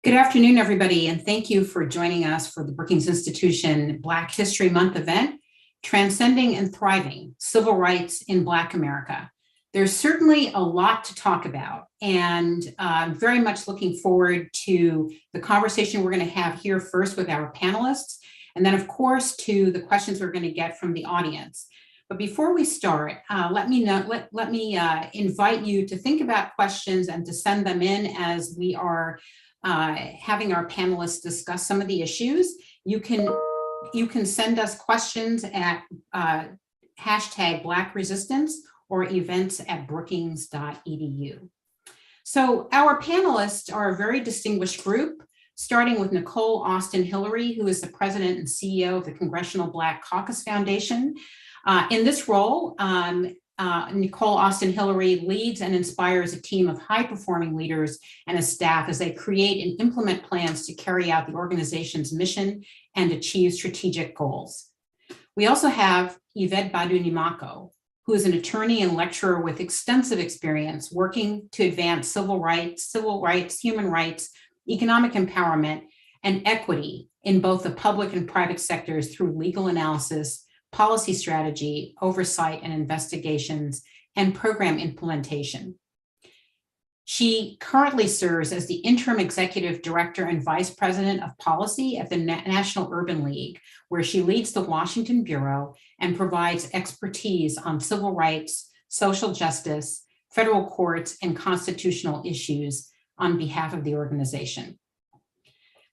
Good afternoon, everybody, and thank you for joining us for the Brookings Institution Black History Month event, Transcending and Thriving, Civil Rights in Black America. There's certainly a lot to talk about, and I'm very much looking forward to the conversation we're going to have here first with our panelists, and then, of course, to the questions we're going to get from the audience. But before we start, let me invite you to think about questions and to send them in as we are having our panelists discuss some of the issues. You can send us questions at hashtag Black Resistance or events@brookings.edu. So our panelists are a very distinguished group, starting with Nicole Austin Hillary, who is the president and CEO of the Congressional Black Caucus Foundation. In this role, Nicole Austin Hillary leads and inspires a team of high-performing leaders and a staff as they create and implement plans to carry out the organization's mission and achieve strategic goals. We also have Yvette Badu-Nimako, who is an attorney and lecturer with extensive experience working to advance civil rights, human rights, economic empowerment, and equity in both the public and private sectors through legal analysis, policy strategy, oversight and investigations, and program implementation. She currently serves as the interim executive director and vice president of policy at the National Urban League, where she leads the Washington Bureau and provides expertise on civil rights, social justice, federal courts, and constitutional issues on behalf of the organization.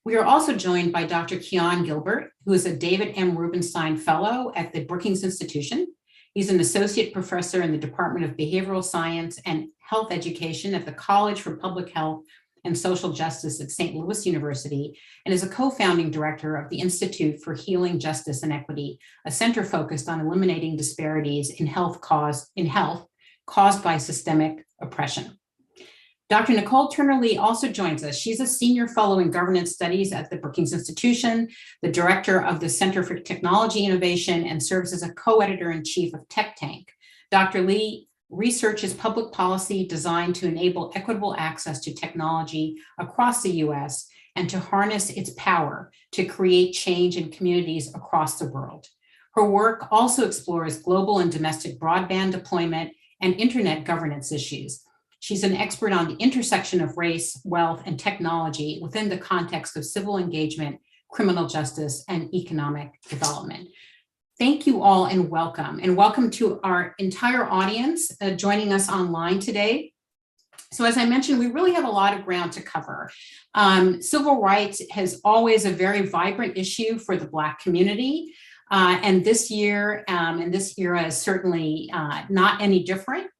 We are also joined by Dr. Keon Gilbert, who is a David M. Rubenstein Fellow at the Brookings Institution. He's an associate professor in the Department of Behavioral Science and Health Education at the College for Public Health and Social Justice at St. Louis University, and is a co-founding director of the Institute for Healing Justice and Equity, a center focused on eliminating disparities in health caused by systemic oppression. Dr. Nicole Turner-Lee also joins us. She's a senior fellow in governance studies at the Brookings Institution, the director of the Center for Technology Innovation, and serves as a co-editor-in-chief of Tech Tank. Dr. Lee researches public policy designed to enable equitable access to technology across the US and to harness its power to create change in communities across the world. Her work also explores global and domestic broadband deployment and internet governance issues. She's an expert on the intersection of race, wealth, and technology within the context of civil engagement, criminal justice, and economic development. Thank you all and welcome. And welcome to our entire audience joining us online today. So as I mentioned, we really have a lot of ground to cover. Civil rights has always a very vibrant issue for the Black community. And this year and this era is certainly not any different.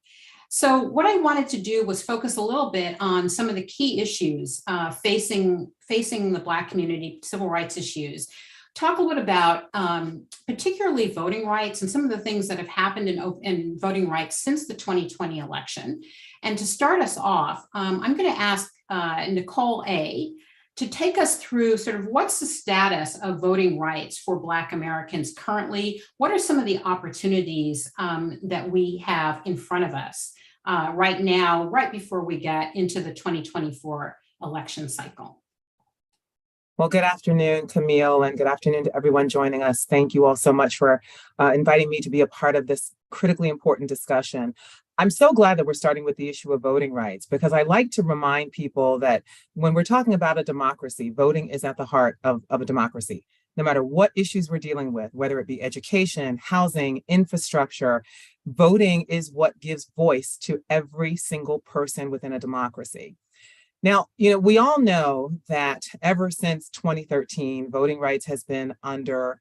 So what I wanted to do was focus a little bit on some of the key issues facing the Black community, civil rights issues. Talk a little bit about particularly voting rights and some of the things that have happened in voting rights since the 2020 election. And to start us off, I'm going to ask Nicole A. to take us through sort of what's the status of voting rights for Black Americans currently? What are some of the opportunities that we have in front of us right now, right before we get into the 2024 election cycle? Well, good afternoon, Camille, and good afternoon to everyone joining us. Thank you all so much for inviting me to be a part of this critically important discussion. I'm so glad that we're starting with the issue of voting rights, because I like to remind people that when we're talking about a democracy, voting is at the heart of a democracy. No matter what issues we're dealing with, whether it be education, housing, infrastructure, voting is what gives voice to every single person within a democracy. Now, we all know that ever since 2013, voting rights has been under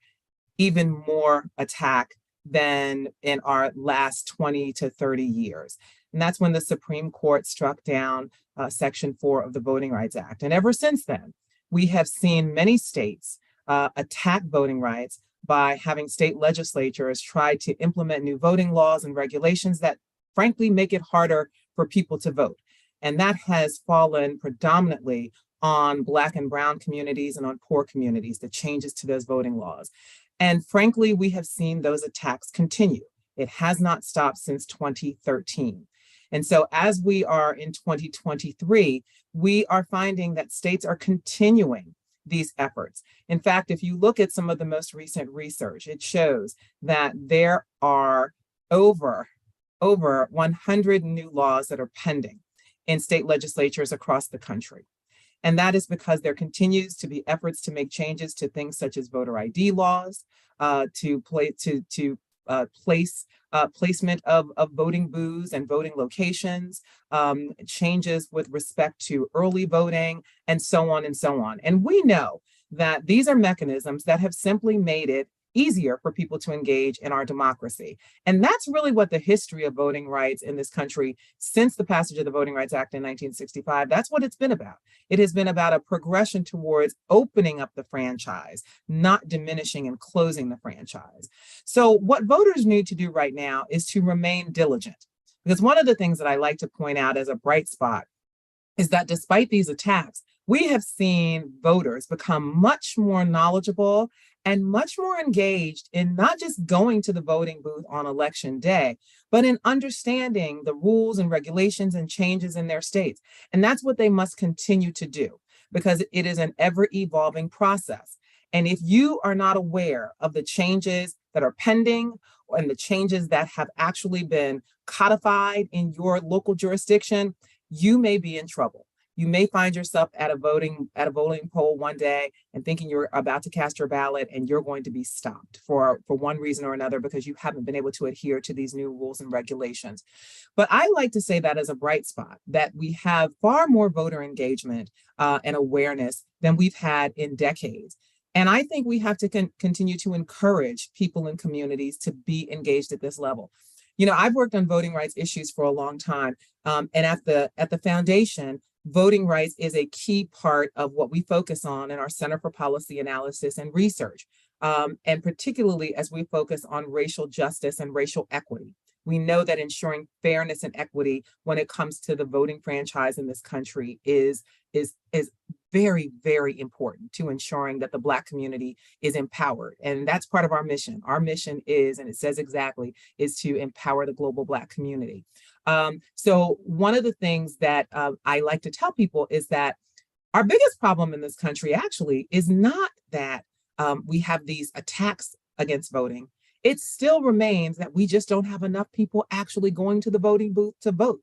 even more attack than in our last 20 to 30 years. And that's when the Supreme Court struck down Section 4 of the Voting Rights Act. And ever since then, we have seen many states attack voting rights by having state legislatures try to implement new voting laws and regulations that frankly make it harder for people to vote. And that has fallen predominantly on Black and Brown communities and on poor communities, the changes to those voting laws. And frankly, we have seen those attacks continue. It has not stopped since 2013. And so as we are in 2023, we are finding that states are continuing these efforts. In fact, if you look at some of the most recent research, it shows that there are over 100 new laws that are pending in state legislatures across the country. And that is because there continues to be efforts to make changes to things such as voter ID laws, placement of voting booths and voting locations, changes with respect to early voting, and so on and so on. And we know that these are mechanisms that have simply made it easier for people to engage in our democracy. And that's really what the history of voting rights in this country since the passage of the Voting Rights Act in 1965, that's what it's been about. It has been about a progression towards opening up the franchise, not diminishing and closing the franchise. So what voters need to do right now is to remain diligent. Because one of the things that I like to point out as a bright spot is that despite these attacks, we have seen voters become much more knowledgeable and much more engaged in not just going to the voting booth on election day, but in understanding the rules and regulations and changes in their states. And that's what they must continue to do, because it is an ever-evolving process. And if you are not aware of the changes that are pending and the changes that have actually been codified in your local jurisdiction, you may be in trouble. You may find yourself at a voting poll one day and thinking you're about to cast your ballot, and you're going to be stopped for one reason or another because you haven't been able to adhere to these new rules and regulations. But I like to say that as a bright spot, that we have far more voter engagement and awareness than we've had in decades. And I think we have to continue to encourage people in communities to be engaged at this level. You know, I've worked on voting rights issues for a long time, and at the foundation, voting rights is a key part of what we focus on in our Center for Policy Analysis and Research, and particularly as we focus on racial justice and racial equity. We know that ensuring fairness and equity when it comes to the voting franchise in this country is very, very important to ensuring that the Black community is empowered. And that's part of our mission. Our mission is, and it says exactly, is to empower the global Black community. So one of the things that I like to tell people is that our biggest problem in this country actually is not that we have these attacks against voting. It still remains that we just don't have enough people actually going to the voting booth to vote.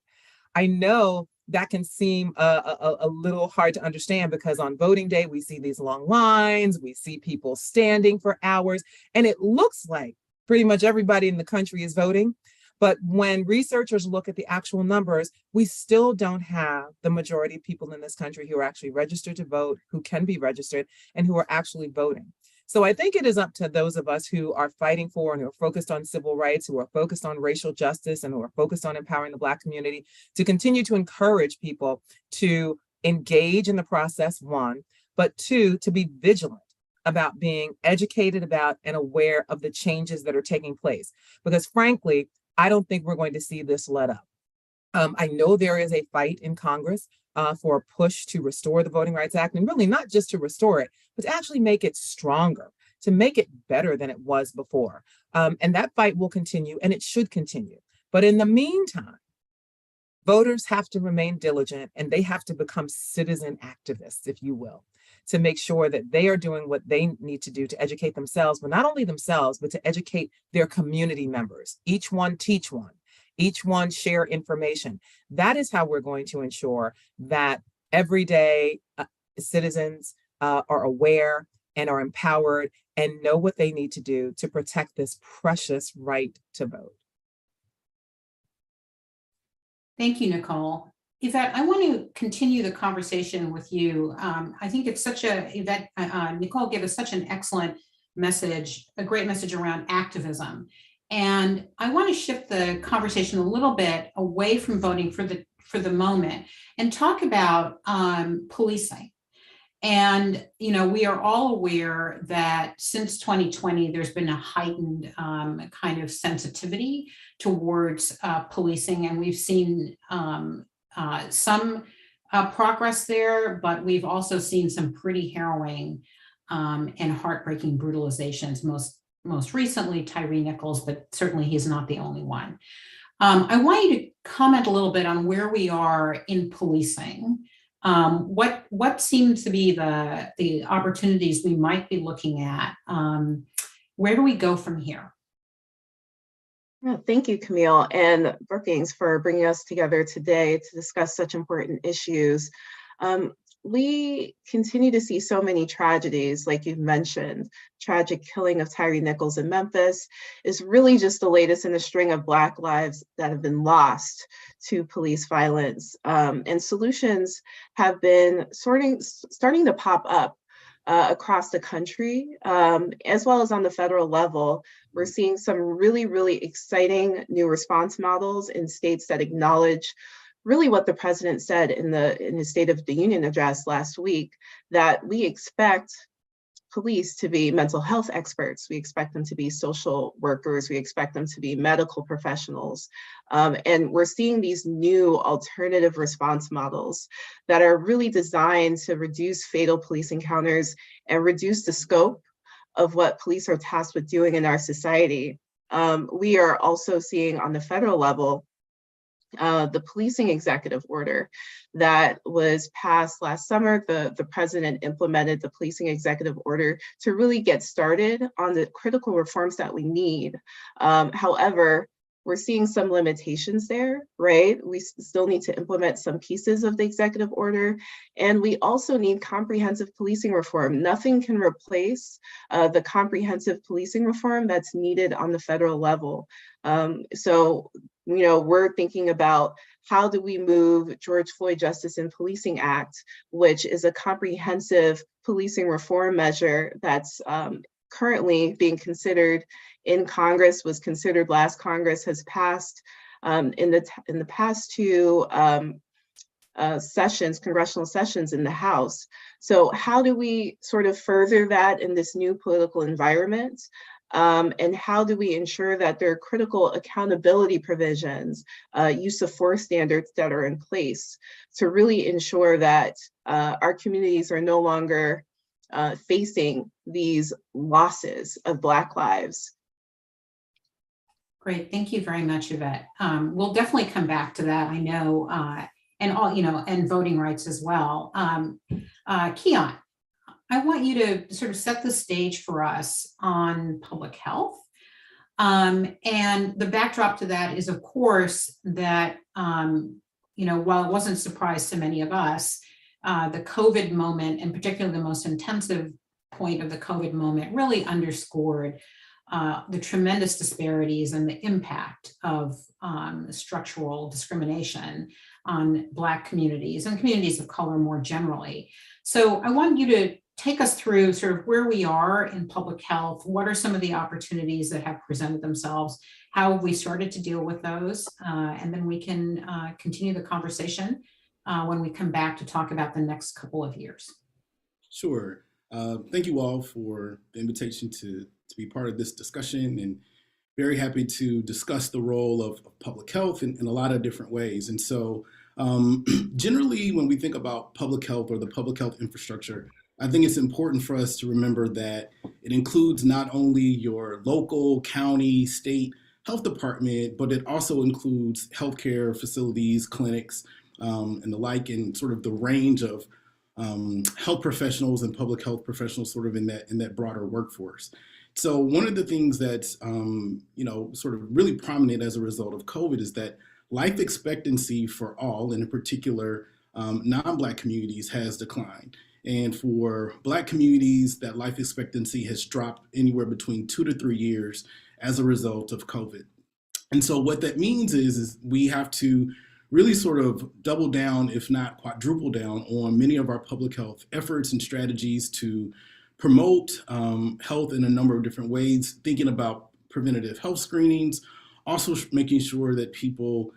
I know that can seem a little hard to understand because on voting day, we see these long lines, we see people standing for hours, and it looks like pretty much everybody in the country is voting. But when researchers look at the actual numbers, we still don't have the majority of people in this country who are actually registered to vote, who can be registered, and who are actually voting. So I think it is up to those of us who are fighting for and who are focused on civil rights, who are focused on racial justice, and who are focused on empowering the Black community to continue to encourage people to engage in the process, one, but two, to be vigilant about being educated about and aware of the changes that are taking place. Because frankly, I don't think we're going to see this let up. I know there is a fight in Congress for a push to restore the Voting Rights Act, and really not just to restore it, but to actually make it stronger, to make it better than it was before. And that fight will continue, and it should continue. But in the meantime, voters have to remain diligent, and they have to become citizen activists, if you will, to make sure that they are doing what they need to do to educate themselves, but not only themselves, but to educate their community members. Each one teach one. Each one share information. That is how we're going to ensure that everyday citizens are aware and are empowered and know what they need to do to protect this precious right to vote. Thank you, Nicole. Yvette, I want to continue the conversation with you. I think it's Yvette, Nicole gave us such an excellent message, a great message around activism. And I want to shift the conversation a little bit away from voting for the moment and talk about policing. And, you know, we are all aware that since 2020, there's been a heightened kind of sensitivity towards policing, and we've seen some progress there, but we've also seen some pretty harrowing and heartbreaking brutalizations, most recently Tyree Nichols, but certainly he's not the only one. I want you to comment a little bit on where we are in policing. What seems to be the opportunities we might be looking at? Where do we go from here? Yeah, thank you, Camille and Brookings, for bringing us together today to discuss such important issues. We continue to see so many tragedies, like you've mentioned. Tragic killing of Tyree Nichols in Memphis is really just the latest in a string of Black lives that have been lost to police violence. And solutions have been starting to pop up across the country, as well as on the federal level. We're seeing some really, really exciting new response models in states that acknowledge really what the president said in his State of the Union address last week, that we expect police to be mental health experts. We expect them to be social workers. We expect them to be medical professionals. And we're seeing these new alternative response models that are really designed to reduce fatal police encounters and reduce the scope of what police are tasked with doing in our society. We are also seeing on the federal level the policing executive order that was passed last summer. The president implemented the policing executive order to really get started on the critical reforms that we need. However, we're seeing some limitations there, right? We still need to implement some pieces of the executive order, and we also need comprehensive policing reform. Nothing can replace the comprehensive policing reform that's needed on the federal level. So, we're thinking about how do we move George Floyd Justice in Policing Act, which is a comprehensive policing reform measure that's currently being considered in Congress, was considered last Congress, has passed in the past two sessions, congressional sessions in the House. So how do we sort of further that in this new political environment? And how do we ensure that there are critical accountability provisions, use of force standards that are in place to really ensure that our communities are no longer facing these losses of Black lives? Great, thank you very much, Yvette. We'll definitely come back to that, I know, and and voting rights as well. Keon, I want you to sort of set the stage for us on public health. And the backdrop to that is, of course, that, while it wasn't a surprise to many of us, the COVID moment, and particularly the most intensive point of the COVID moment, really underscored the tremendous disparities and the impact of structural discrimination on Black communities and communities of color more generally. So I want you to take us through sort of where we are in public health. What are some of the opportunities that have presented themselves? How have we started to deal with those? And then we can continue the conversation when we come back to talk about the next couple of years. Sure. Thank you all for the invitation to be part of this discussion, and very happy to discuss the role of public health in a lot of different ways. And so generally, when we think about public health or the public health infrastructure, I think it's important for us to remember that it includes not only your local, county, state health department, but it also includes healthcare facilities, clinics, and the like, and sort of the range of health professionals and public health professionals sort of in that broader workforce. So one of the things that's sort of really prominent as a result of COVID is that life expectancy for all, and in particular non-Black communities, has declined. And for Black communities, that life expectancy has dropped anywhere between 2 to 3 years as a result of COVID. And so what that means is we have to really sort of double down, if not quadruple down, on many of our public health efforts and strategies to promote health in a number of different ways, thinking about preventative health screenings, also making sure that people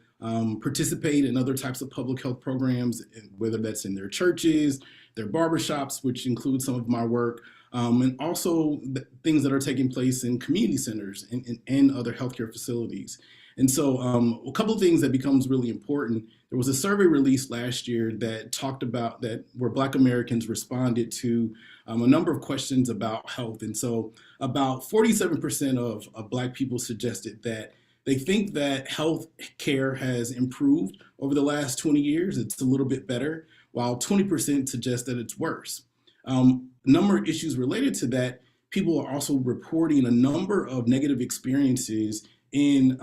participate in other types of public health programs, whether that's in their churches, their barbershops, which includes some of my work, and also things that are taking place in community centers and other healthcare facilities. And so a couple of things that becomes really important. There was a survey released last year that talked about that where Black Americans responded to a number of questions about health. And so about 47% of Black people suggested that They think that health care has improved over the last 20 years. It's a little bit better, while 20% suggest that it's worse. A number of issues related to that, people are also reporting a number of negative experiences in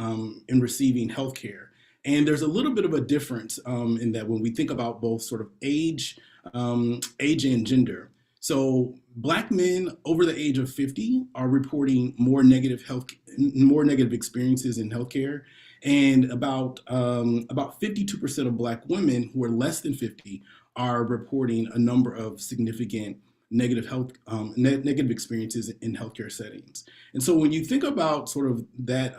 receiving health care. And there's a little bit of a difference in that when we think about both sort of age and gender. So Black men over the age of 50 are reporting more negative experiences in healthcare, and about 52% of Black women who are less than 50 are reporting a number of significant negative experiences in healthcare settings. And so when you think about sort of that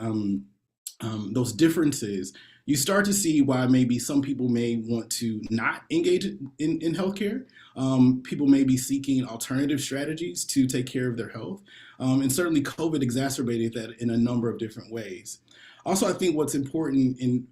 those differences, you start to see why maybe some people may want to not engage in healthcare. People may be seeking alternative strategies to take care of their health. And certainly COVID exacerbated that in a number of different ways. Also, I think what's important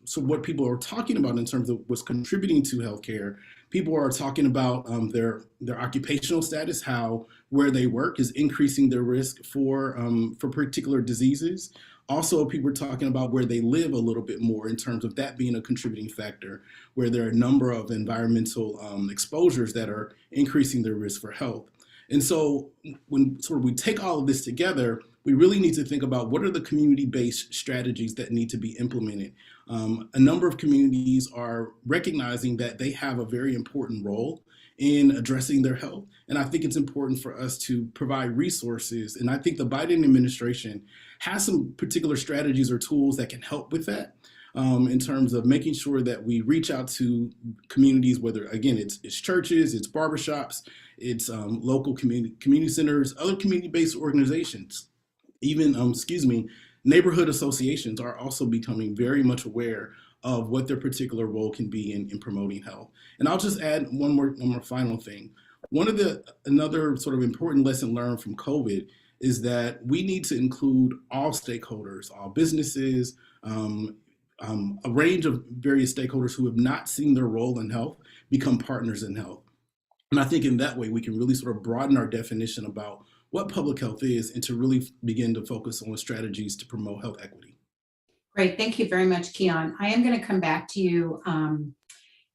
so what people are talking about in terms of what's contributing to healthcare, people are talking about their occupational status, how where they work is increasing their risk for particular diseases. Also, people are talking about where they live a little bit more in terms of that being a contributing factor, where there are a number of environmental exposures that are increasing their risk for health. And so when sort of we take all of this together, we really need to think about what are the community-based strategies that need to be implemented. A number of communities are recognizing that they have a very important role in addressing their health. And I think it's important for us to provide resources. And I think the Biden administration has some particular strategies or tools that can help with that in terms of making sure that we reach out to communities, whether, again, it's churches, it's barbershops, it's local community centers, other community-based organizations, even, neighborhood associations are also becoming very much aware of what their particular role can be in promoting health. And I'll just add one more final thing. Another sort of important lesson learned from COVID is that we need to include all stakeholders, all businesses, a range of various stakeholders who have not seen their role in health become partners in health. And I think in that way, we can really sort of broaden our definition about what public health is and to really begin to focus on strategies to promote health equity. Great, thank you very much, Keon. I am going to come back to you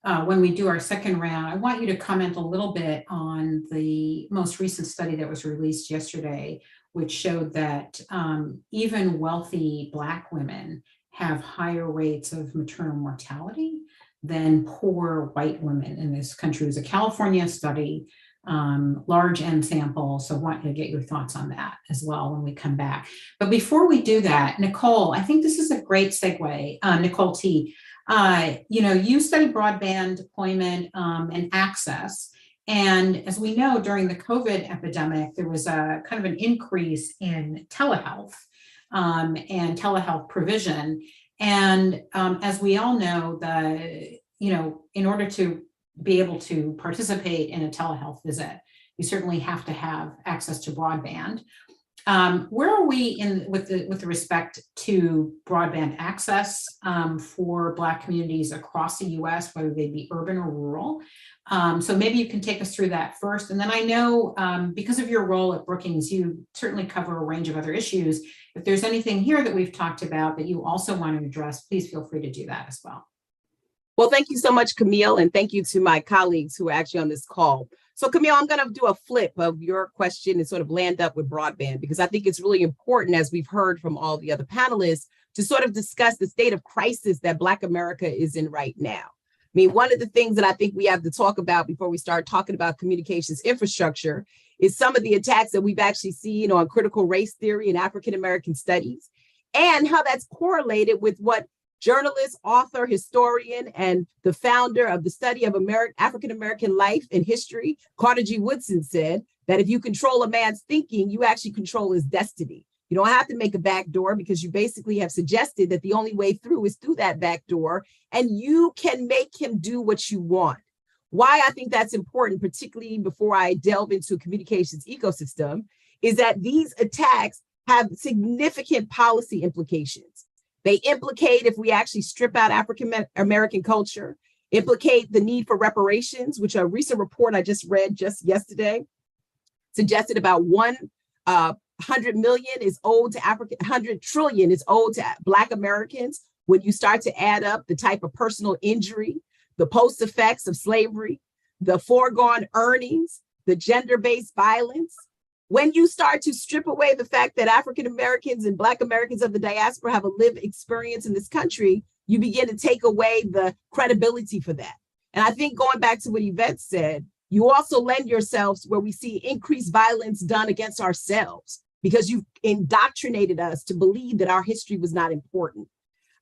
when we do our second round. I want you to comment a little bit on the most recent study that was released yesterday, which showed that even wealthy Black women have higher rates of maternal mortality than poor white women in this country. It was a California study, large N sample. So I want you to get your thoughts on that as well when we come back. But before we do that, Nicole, I think this is a great segue. Nicole T, you study broadband deployment and access. And as we know, during the COVID epidemic, there was a kind of an increase in telehealth and telehealth provision. And as we all know, in order to be able to participate in a telehealth visit, you certainly have to have access to broadband. Where are we with respect to broadband access for Black communities across the U.S., whether they be urban or rural? So maybe you can take us through that first. And then I know because of your role at Brookings, you certainly cover a range of other issues. If there's anything here that we've talked about that you also want to address, please feel free to do that as well. Well, thank you so much, Camille, and thank you to my colleagues who are actually on this call. So Camille, I'm going to do a flip of your question and sort of land up with broadband, because I think it's really important, as we've heard from all the other panelists, to sort of discuss the state of crisis that Black America is in right now. I mean, one of the things that I think we have to talk about before we start talking about communications infrastructure is some of the attacks that we've actually seen on critical race theory and African-American studies, and how that's correlated with what journalist, author, historian, and the founder of the study of African-American life and history, Carter G. Woodson, said that if you control a man's thinking, you actually control his destiny. You don't have to make a back door, because you basically have suggested that the only way through is through that back door, and you can make him do what you want. Why I think that's important, particularly before I delve into a communications ecosystem, is that these attacks have significant policy implications. They implicate, if we actually strip out African-American culture, implicate the need for reparations, which a recent report I just read just yesterday suggested about 100 million is owed to African, 100 trillion is owed to Black Americans, when you start to add up the type of personal injury, the post effects of slavery, the foregone earnings, the gender-based violence, when you start to strip away the fact that African Americans and Black Americans of the diaspora have a lived experience in this country, you begin to take away the credibility for that. And I think going back to what Yvette said, you also lend yourselves where we see increased violence done against ourselves because you've indoctrinated us to believe that our history was not important.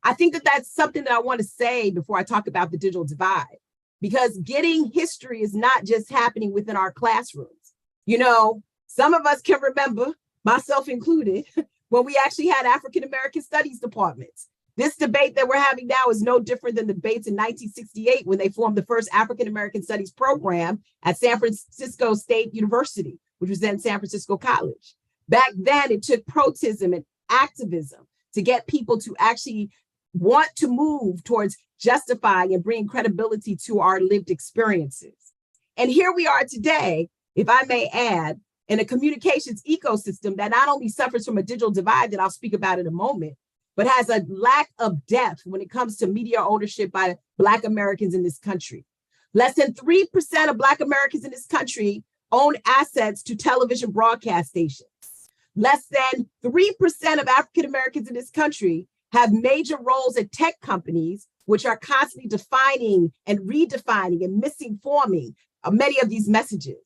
I think that that's something that I want to say before I talk about the digital divide, because getting history is not just happening within our classrooms. You know, some of us can remember, myself included, when we actually had African American studies departments. This debate that we're having now is no different than the debates in 1968 when they formed the first African American studies program at San Francisco State University, which was then San Francisco College. Back then, it took protestism and activism to get people to actually want to move towards justifying and bringing credibility to our lived experiences. And here we are today, if I may add, in a communications ecosystem that not only suffers from a digital divide that I'll speak about in a moment, but has a lack of depth when it comes to media ownership by Black Americans in this country. Less than 3% of Black Americans in this country own assets to television broadcast stations. Less than 3% of African Americans in this country have major roles at tech companies, which are constantly defining and redefining and misinforming many of these messages.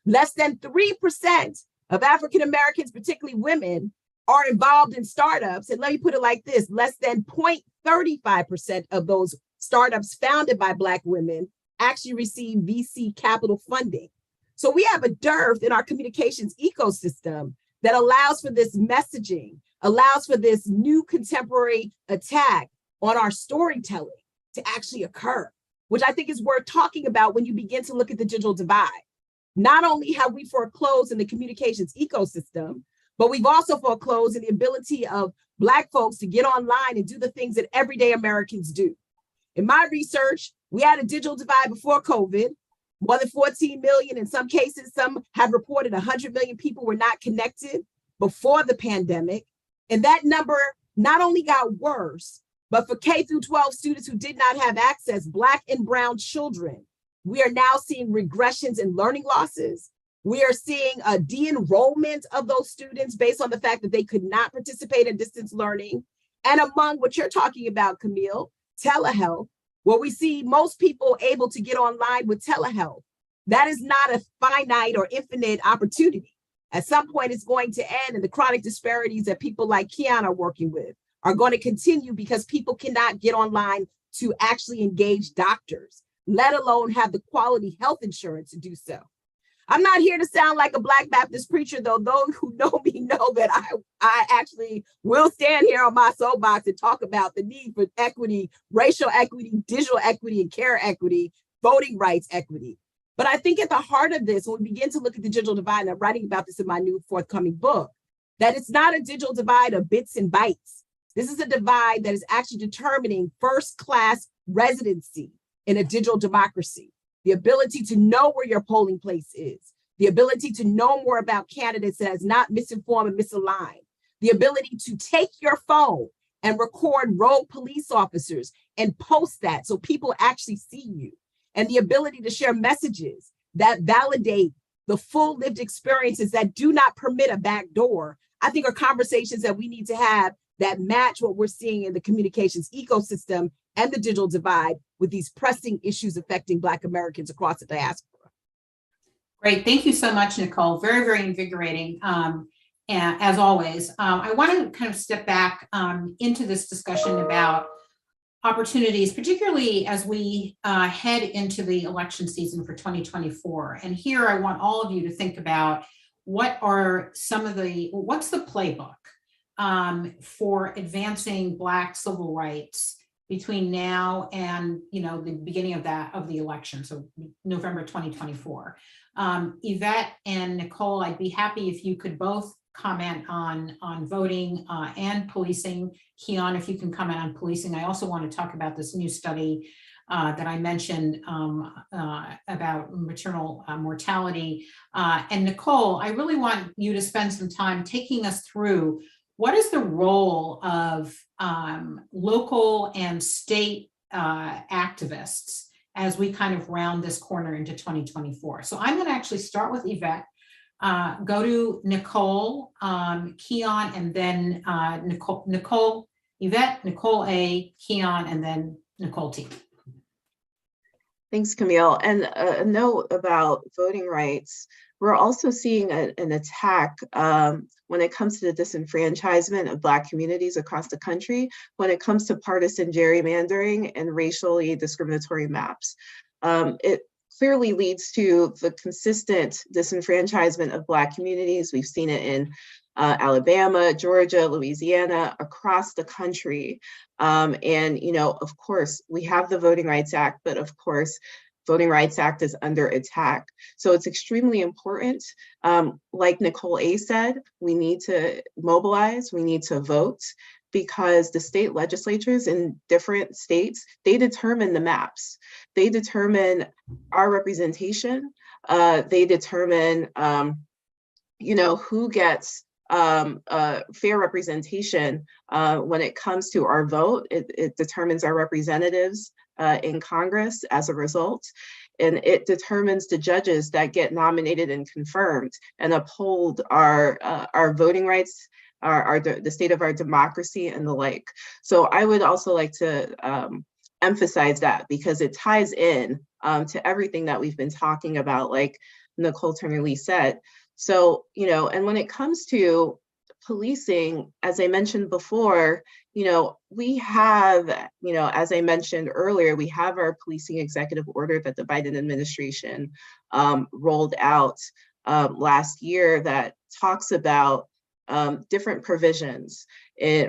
Less than 3% of African Americans, particularly women, are involved in startups. And let me put it like this, less than 0.35% of those startups founded by Black women actually receive VC capital funding. So we have a dearth in our communications ecosystem that allows for this messaging, allows for this new contemporary attack on our storytelling to actually occur, which I think is worth talking about when you begin to look at the digital divide. Not only have we foreclosed in the communications ecosystem, but we've also foreclosed in the ability of Black folks to get online and do the things that everyday Americans do. In my research, we had a digital divide before COVID. More than 14 million, in some cases, some have reported 100 million people were not connected before the pandemic. And that number not only got worse, but for K through 12 students who did not have access, Black and brown children, we are now seeing regressions in learning losses. We are seeing a de-enrollment of those students based on the fact that they could not participate in distance learning. And among what you're talking about, Camille, telehealth, where we see most people able to get online with telehealth. That is not a finite or infinite opportunity. At some point, it's going to end, and the chronic disparities that people like Keon are working with are going to continue because people cannot get online to actually engage doctors, let alone have the quality health insurance to do so. I'm not here to sound like a Black Baptist preacher, though. Those who know me know that I actually will stand here on my soapbox and talk about the need for equity, racial equity, digital equity, and care equity, voting rights equity. But I think at the heart of this, when we begin to look at the digital divide, and I'm writing about this in my new forthcoming book, that it's not a digital divide of bits and bytes. This is a divide that is actually determining first-class residency in a digital democracy. The ability to know where your polling place is, the ability to know more about candidates that has not misinformed and misaligned, the ability to take your phone and record rogue police officers and post that so people actually see you, and the ability to share messages that validate the full lived experiences that do not permit a back door, I think are conversations that we need to have that match what we're seeing in the communications ecosystem and the digital divide with these pressing issues affecting Black Americans across the diaspora. Great. Thank you so much, Nicole. Very, very invigorating, as always. I want to kind of step back into this discussion about opportunities, particularly as we head into the election season for 2024. And here I want all of you to think about what's the playbook for advancing Black civil rights between now and the beginning of the election, so November 2024. Yvette and Nicole, I'd be happy if you could both comment on voting and policing. Keon, if you can comment on policing. I also want to talk about this new study that I mentioned about maternal mortality. And Nicole, I really want you to spend some time taking us through what is the role of local and state activists as we kind of round this corner into 2024. So I'm going to actually start with Yvette, go to Nicole, Keon, and then Nicole, Yvette, Nicole A, Keon, and then Nicole T. Thanks, Camille. And a note about voting rights, we're also seeing an attack when it comes to the disenfranchisement of Black communities across the country, when it comes to partisan gerrymandering and racially discriminatory maps. It clearly leads to the consistent disenfranchisement of Black communities. We've seen it in Alabama, Georgia, Louisiana, across the country. And, you know, of course, we have the Voting Rights Act, but of course, Voting Rights Act is under attack. So it's extremely important. Like Nicole A said, we need to mobilize, we need to vote, because the state legislatures in different states, they determine the maps. They determine our representation. They determine, you know, who gets fair representation when it comes to our vote. It determines our representatives in Congress as a result, and it determines the judges that get nominated and confirmed and uphold our voting rights, the state of our democracy and the like. So I would also like to emphasize that, because it ties in to everything that we've been talking about, like Nicole Turner-Lee said. So, you know, and when it comes to policing, as I mentioned before, you know, we have, you know, as I mentioned earlier, we have our policing executive order that the Biden administration rolled out last year that talks about different provisions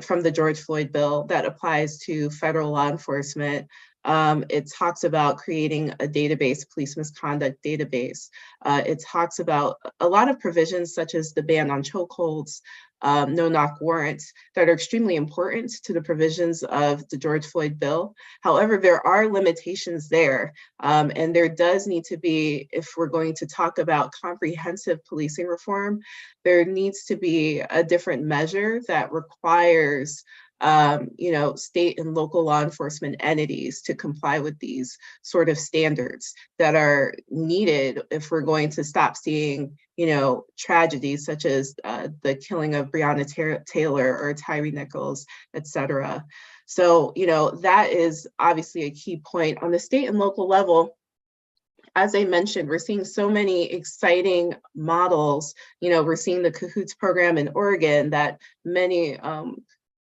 from the George Floyd bill that applies to federal law enforcement. It talks about creating a database, police misconduct database. It talks about a lot of provisions such as the ban on chokeholds, no-knock warrants that are extremely important to the provisions of the George Floyd bill. However, there are limitations there, and there does need to be, if we're going to talk about comprehensive policing reform, there needs to be a different measure that requires you know, state and local law enforcement entities to comply with these sort of standards that are needed if we're going to stop seeing, you know, tragedies such as the killing of Breonna Taylor or Tyree Nichols, et cetera. So, you know, that is obviously a key point. On the state and local level, as I mentioned, we're seeing so many exciting models. You know, we're seeing the Cahoots program in Oregon that many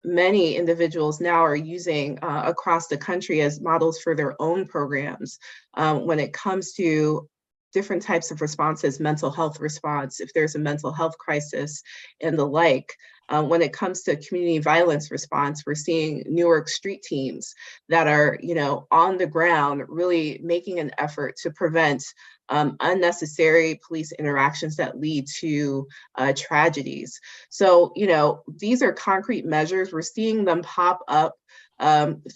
individuals now are using across the country as models for their own programs when it comes to different types of responses, mental health response, if there's a mental health crisis and the like. When it comes to community violence response, we're seeing New York street teams that are, you know, on the ground, really making an effort to prevent unnecessary police interactions that lead to tragedies. So, you know, these are concrete measures. We're seeing them pop up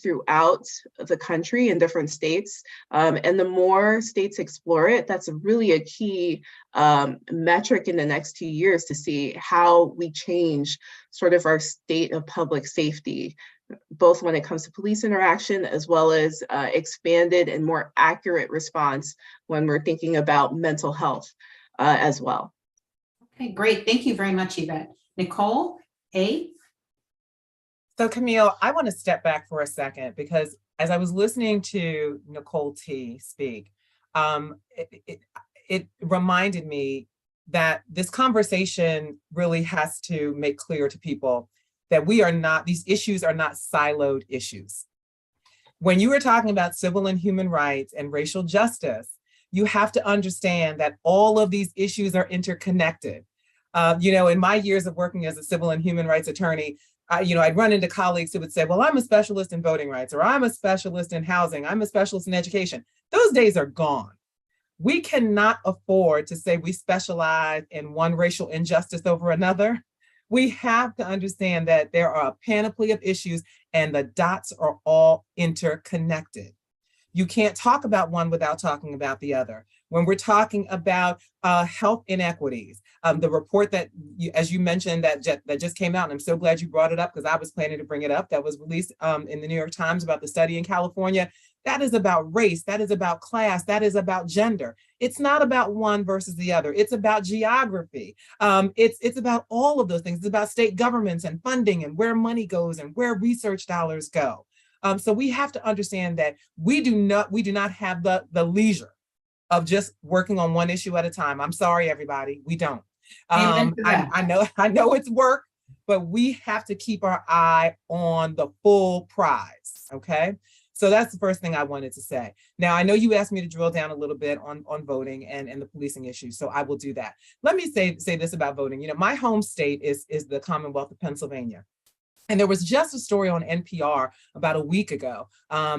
throughout the country in different states. And the more states explore it, that's really a key metric in the next 2 years to see how we change sort of our state of public safety, both when it comes to police interaction as well as expanded and more accurate response when we're thinking about mental health as well. Okay, great. Thank you very much, Yvette. Nicole A. So Camille, I want to step back for a second, because as I was listening to Nicole T speak, it reminded me that this conversation really has to make clear to people that these issues are not siloed issues. When you were talking about civil and human rights and racial justice, you have to understand that all of these issues are interconnected. You know, in my years of working as a civil and human rights attorney, you know, I'd run into colleagues who would say, well, I'm a specialist in voting rights, or I'm a specialist in housing, I'm a specialist in education. Those days are gone. We cannot afford to say we specialize in one racial injustice over another. We have to understand that there are a panoply of issues and the dots are all interconnected. You can't talk about one without talking about the other. When we're talking about health inequities, the report that, as you mentioned, that just came out, and I'm so glad you brought it up because I was planning to bring it up, that was released in the New York Times about the study in California. That is about race, that is about class, that is about gender. It's not about one versus the other. It's about geography. It's about all of those things. It's about state governments and funding and where money goes and where research dollars go. So we have to understand that we do not have the leisure of just working on one issue at a time. I'm sorry, everybody, we don't. I know it's work, but we have to keep our eye on the full prize, okay? So that's the first thing I wanted to say. Now, I know you asked me to drill down a little bit on voting and the policing issue, so I will do that. Let me say this about voting. You know, my home state is the Commonwealth of Pennsylvania. And there was just a story on NPR about a week ago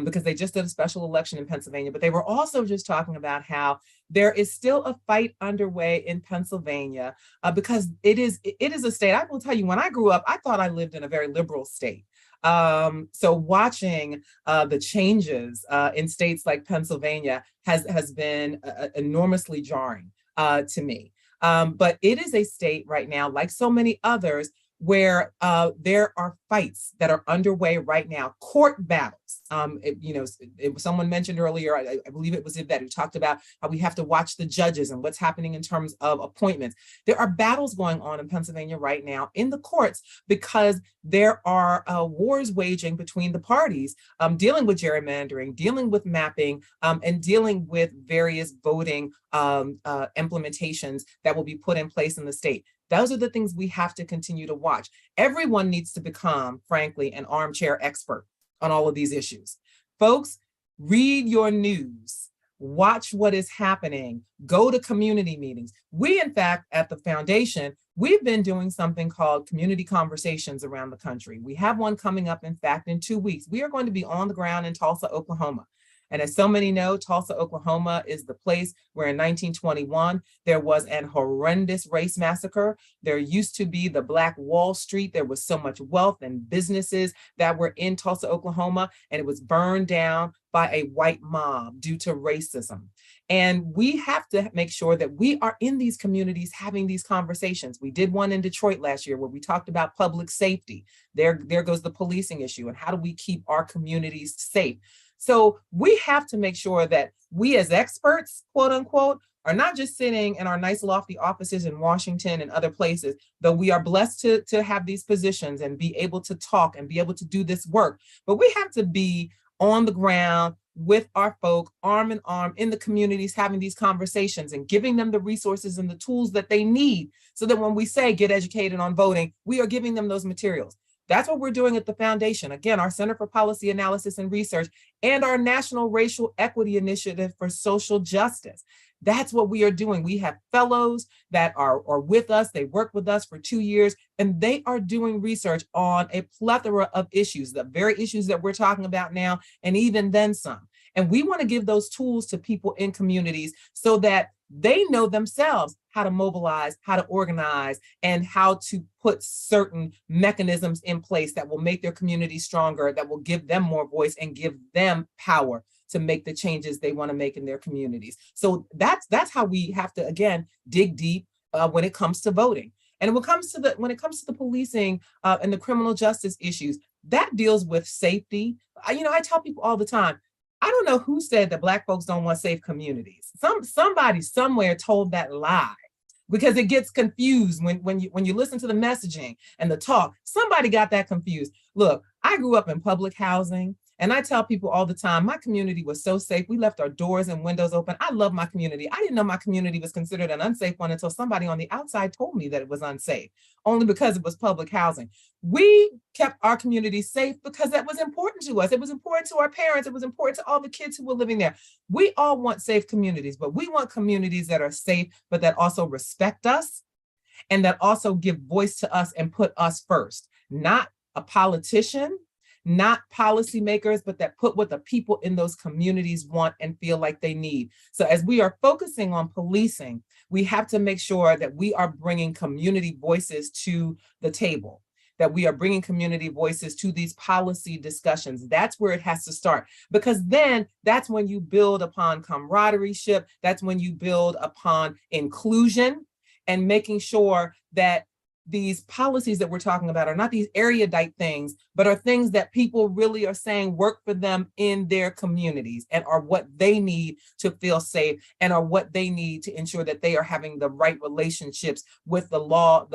because they just did a special election in Pennsylvania, but they were also just talking about how there is still a fight underway in Pennsylvania because it is a state. I will tell you, when I grew up, I thought I lived in a very liberal state. So watching the changes in states like Pennsylvania has been enormously jarring to me. But it is a state right now, like so many others, where there are fights that are underway right now, court battles. Someone mentioned earlier, I believe it was Yvette, who talked about how we have to watch the judges and what's happening in terms of appointments. There are battles going on in Pennsylvania right now in the courts because there are wars waging between the parties, dealing with gerrymandering, dealing with mapping, and dealing with various voting implementations that will be put in place in the state. Those are the things we have to continue to watch. Everyone needs to become, frankly, an armchair expert on all of these issues. Folks, read your news, watch what is happening, go to community meetings. We, in fact, at the foundation, we've been doing something called community conversations around the country. We have one coming up, in fact, in 2 weeks. We are going to be on the ground in Tulsa, Oklahoma. And as so many know, Tulsa, Oklahoma is the place where in 1921, there was an horrendous race massacre. There used to be the Black Wall Street. There was so much wealth and businesses that were in Tulsa, Oklahoma, and it was burned down by a white mob due to racism. And we have to make sure that we are in these communities having these conversations. We did one in Detroit last year where we talked about public safety. There goes the policing issue and how do we keep our communities safe? So we have to make sure that we as experts, quote unquote, are not just sitting in our nice lofty offices in Washington and other places, though we are blessed to have these positions and be able to talk and be able to do this work. But we have to be on the ground with our folk, arm in arm in the communities, having these conversations and giving them the resources and the tools that they need so that when we say get educated on voting, we are giving them those materials. That's what we're doing at the foundation. Again, our Center for Policy Analysis and Research and our National Racial Equity Initiative for Social Justice. That's what we are doing. We have fellows that are with us. They work with us for 2 years, and they are doing research on a plethora of issues, the very issues that we're talking about now, and even then some. And we want to give those tools to people in communities so that they know themselves how to mobilize, how to organize, and how to put certain mechanisms in place that will make their community stronger, that will give them more voice and give them power to make the changes they want to make in their communities. So that's how we have to, again, dig deep when it comes to voting. And when it comes to the policing and the criminal justice issues, that deals with safety. I tell people all the time, I don't know who said that Black folks don't want safe communities. Somebody somewhere told that lie because it gets confused when you listen to the messaging and the talk. Somebody got that confused. Look, I grew up in public housing. And I tell people all the time, my community was so safe. We left our doors and windows open. I love my community. I didn't know my community was considered an unsafe one until somebody on the outside told me that it was unsafe, only because it was public housing. We kept our community safe because that was important to us. It was important to our parents. It was important to all the kids who were living there. We all want safe communities, but we want communities that are safe, but that also respect us and that also give voice to us and put us first, not a politician, not policymakers, but that put what the people in those communities want and feel like they need. So as we are focusing on policing, we have to make sure that we are bringing community voices to the table. that we are bringing community voices to these policy discussions. That's where it has to start, because then that's when you build upon camaraderie, that's when you build upon inclusion, and making sure that these policies that we're talking about are not these erudite things, but are things that people really are saying work for them in their communities and are what they need to feel safe and are what they need to ensure that they are having the right relationships with the law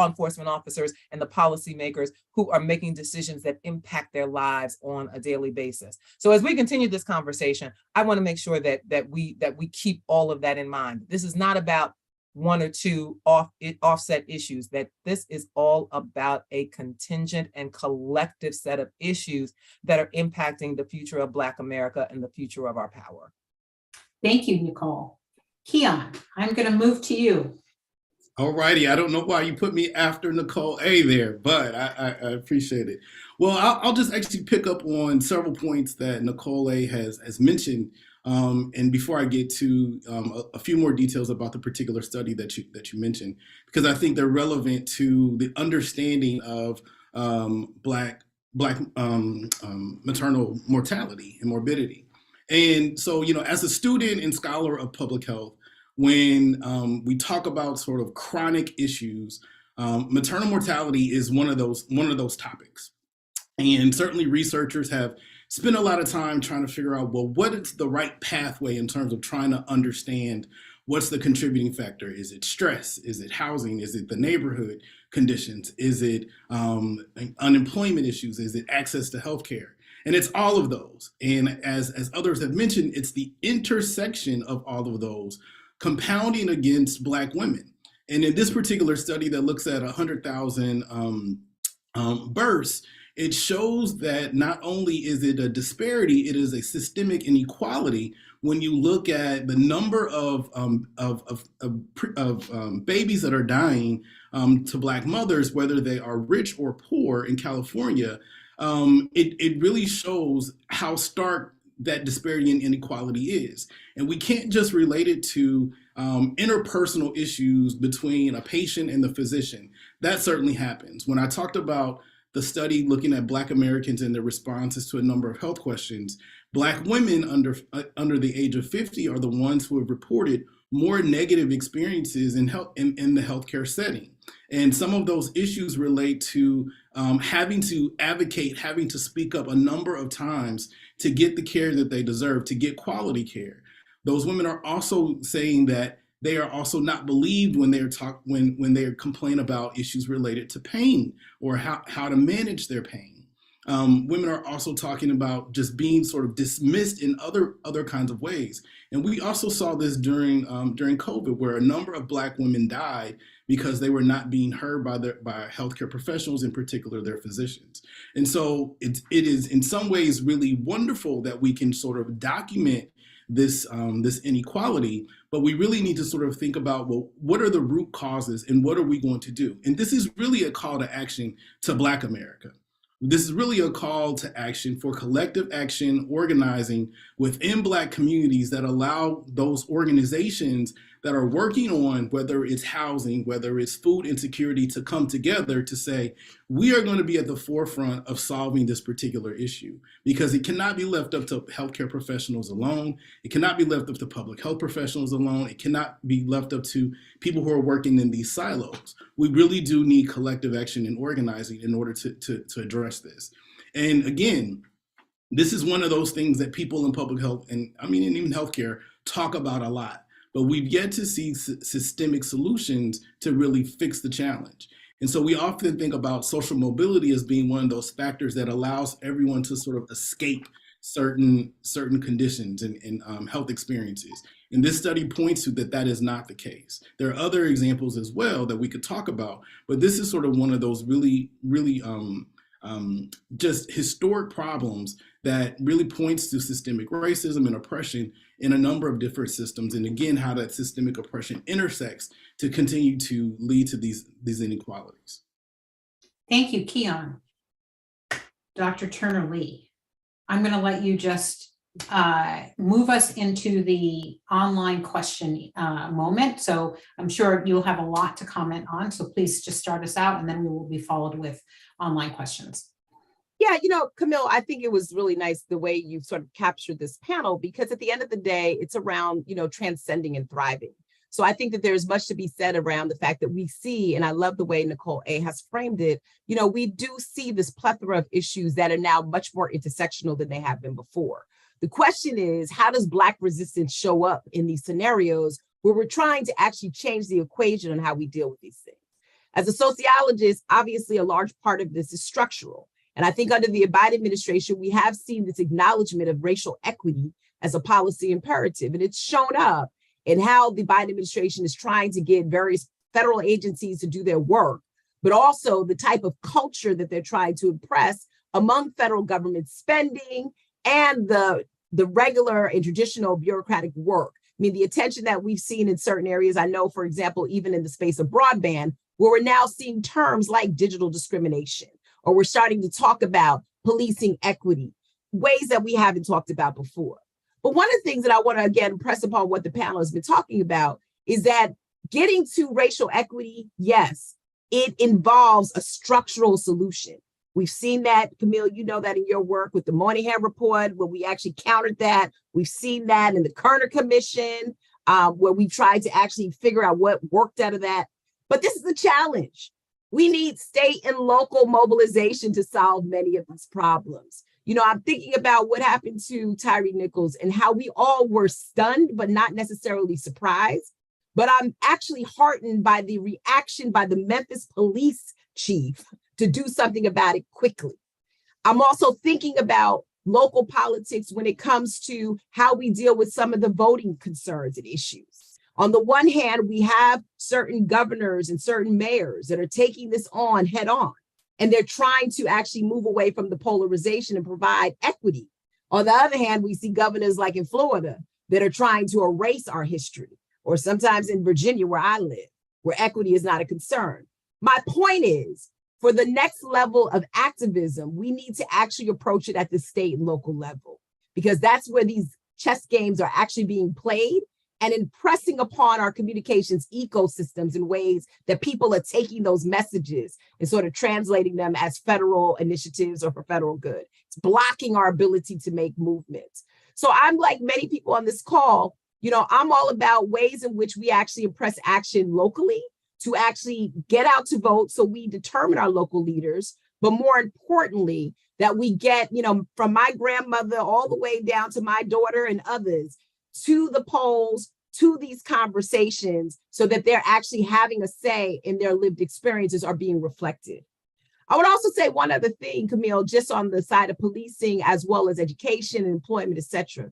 enforcement officers and the policymakers who are making decisions that impact their lives on a daily basis. So as we continue this conversation, I want to make sure that we keep all of that in mind. This is not about one or two offset issues, that this is all about a contingent and collective set of issues that are impacting the future of Black America and the future of our power. Thank you, Nicole. Keon, I'm going to move to you. All righty. I don't know why you put me after Nicole A there, but I appreciate it. Well, I'll just actually pick up on several points that Nicole A has mentioned. And before I get to a few more details about the particular study that you mentioned, because I think they're relevant to the understanding of Black maternal mortality and morbidity. And so, as a student and scholar of public health, when we talk about sort of chronic issues, maternal mortality is one of those topics. And certainly researchers have spent a lot of time trying to figure out, well, what is the right pathway in terms of trying to understand what's the contributing factor? Is it stress? Is it housing? Is it the neighborhood conditions? Is it unemployment issues? Is it access to healthcare? And it's all of those. And as others have mentioned, it's the intersection of all of those compounding against Black women. And in this particular study that looks at 100,000 births, it shows that not only is it a disparity, it is a systemic inequality when you look at the number of babies that are dying to Black mothers, whether they are rich or poor in California. It really shows how stark that disparity and inequality is. And we can't just relate it to interpersonal issues between a patient and the physician. That certainly happens. When I talked about the study looking at Black Americans and their responses to a number of health questions, Black women under the age of 50 are the ones who have reported more negative experiences in the healthcare setting. And some of those issues relate to having to advocate, having to speak up a number of times to get the care that they deserve, to get quality care. Those women are also saying that they are also not believed when they complain about issues related to pain or how to manage their pain. Women are also talking about just being sort of dismissed in other kinds of ways. And we also saw this during COVID, where a number of Black women died because they were not being heard by healthcare professionals, in particular their physicians. And so it is in some ways really wonderful that we can sort of document this inequality, but we really need to sort of think about, well, what are the root causes and what are we going to do? And this is really a call to action to Black America. This is really a call to action for collective action organizing within Black communities that allow those organizations that are working on, whether it's housing, whether it's food insecurity, to come together to say, we are going to be at the forefront of solving this particular issue, because it cannot be left up to healthcare professionals alone. It cannot be left up to public health professionals alone. It cannot be left up to people who are working in these silos. We really do need collective action and organizing in order to address this. And again, this is one of those things that people in public health and even healthcare talk about a lot, but we've yet to see systemic solutions to really fix the challenge. And so we often think about social mobility as being one of those factors that allows everyone to sort of escape certain conditions and health experiences. And this study points to that is not the case. There are other examples as well that we could talk about, but this is sort of one of those really just historic problems that really points to systemic racism and oppression in a number of different systems. And again, how that systemic oppression intersects to continue to lead to these inequalities. Thank you, Keon. Dr. Turner-Lee, I'm going to let you just move us into the online question moment. So I'm sure you'll have a lot to comment on. So please just start us out, and then we will be followed with online questions. Yeah, Camille, I think it was really nice the way you sort of captured this panel, because at the end of the day, it's around, transcending and thriving. So I think that there's much to be said around the fact that we see, and I love the way Nicole A. has framed it, we do see this plethora of issues that are now much more intersectional than they have been before. The question is, how does Black resistance show up in these scenarios where we're trying to actually change the equation on how we deal with these things? As a sociologist, obviously a large part of this is structural. And I think under the Biden administration, we have seen this acknowledgement of racial equity as a policy imperative. And it's shown up in how the Biden administration is trying to get various federal agencies to do their work, but also the type of culture that they're trying to impress among federal government spending and the regular and traditional bureaucratic work. I mean, the attention that we've seen in certain areas, I know, for example, even in the space of broadband, where we're now seeing terms like digital discrimination, or we're starting to talk about policing equity, ways that we haven't talked about before. But one of the things that I want to, again, press upon what the panel has been talking about is that getting to racial equity, yes, it involves a structural solution. We've seen that, Camille, you know that in your work with the Moynihan Report, where we actually countered that. We've seen that in the Kerner Commission, where we tried to actually figure out what worked out of that. But this is a challenge. We need state and local mobilization to solve many of these problems. I'm thinking about what happened to Tyree Nichols and how we all were stunned, but not necessarily surprised. But I'm actually heartened by the reaction by the Memphis police chief to do something about it quickly. I'm also thinking about local politics when it comes to how we deal with some of the voting concerns and issues. On the one hand, we have certain governors and certain mayors that are taking this on head on, and they're trying to actually move away from the polarization and provide equity. On the other hand, we see governors like in Florida that are trying to erase our history, or sometimes in Virginia, where I live, where equity is not a concern. My point is, for the next level of activism, we need to actually approach it at the state and local level, because that's where these chess games are actually being played, and impressing upon our communications ecosystems in ways that people are taking those messages and sort of translating them as federal initiatives or for federal good. It's blocking our ability to make movements. So I'm like many people on this call, I'm all about ways in which we actually impress action locally to actually get out to vote so we determine our local leaders, but more importantly, that we get, from my grandmother all the way down to my daughter and others, to the polls, to these conversations, so that they're actually having a say in their lived experiences are being reflected. I would also say one other thing, Camille, just on the side of policing, as well as education and employment, et cetera.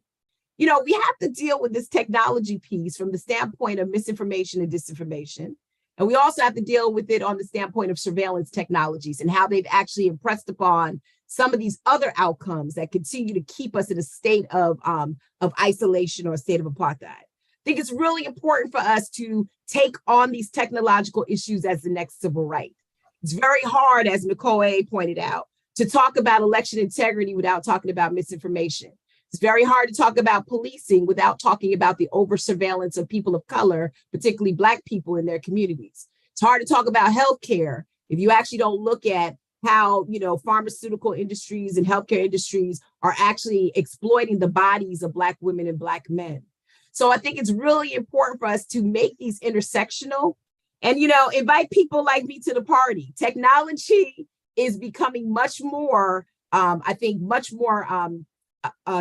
We have to deal with this technology piece from the standpoint of misinformation and disinformation. And we also have to deal with it on the standpoint of surveillance technologies and how they've actually impressed upon some of these other outcomes that continue to keep us in a state of isolation or a state of apartheid. I think it's really important for us to take on these technological issues as the next civil right. It's very hard, as Nicole A. pointed out, to talk about election integrity without talking about misinformation. It's very hard to talk about policing without talking about the over surveillance of people of color, particularly Black people in their communities. It's hard to talk about healthcare if you actually don't look at how, pharmaceutical industries and healthcare industries are actually exploiting the bodies of Black women and Black men. So I think it's really important for us to make these intersectional and, invite people like me to the party. Technology is becoming much more,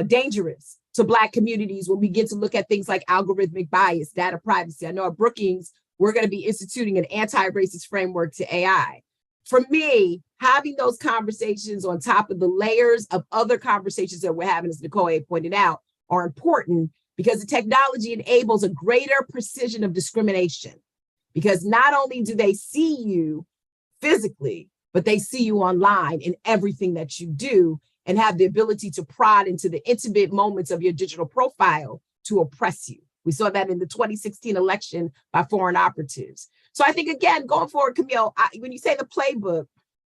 dangerous to Black communities when we get to look at things like algorithmic bias, data privacy. I know at Brookings, we're going to be instituting an anti-racist framework to AI. For me, having those conversations on top of the layers of other conversations that we're having, as Nicole A. pointed out, are important because the technology enables a greater precision of discrimination. Because not only do they see you physically, but they see you online in everything that you do and have the ability to prod into the intimate moments of your digital profile to oppress you. We saw that in the 2016 election by foreign operatives. So I think, again, going forward, Camille, when you say the playbook,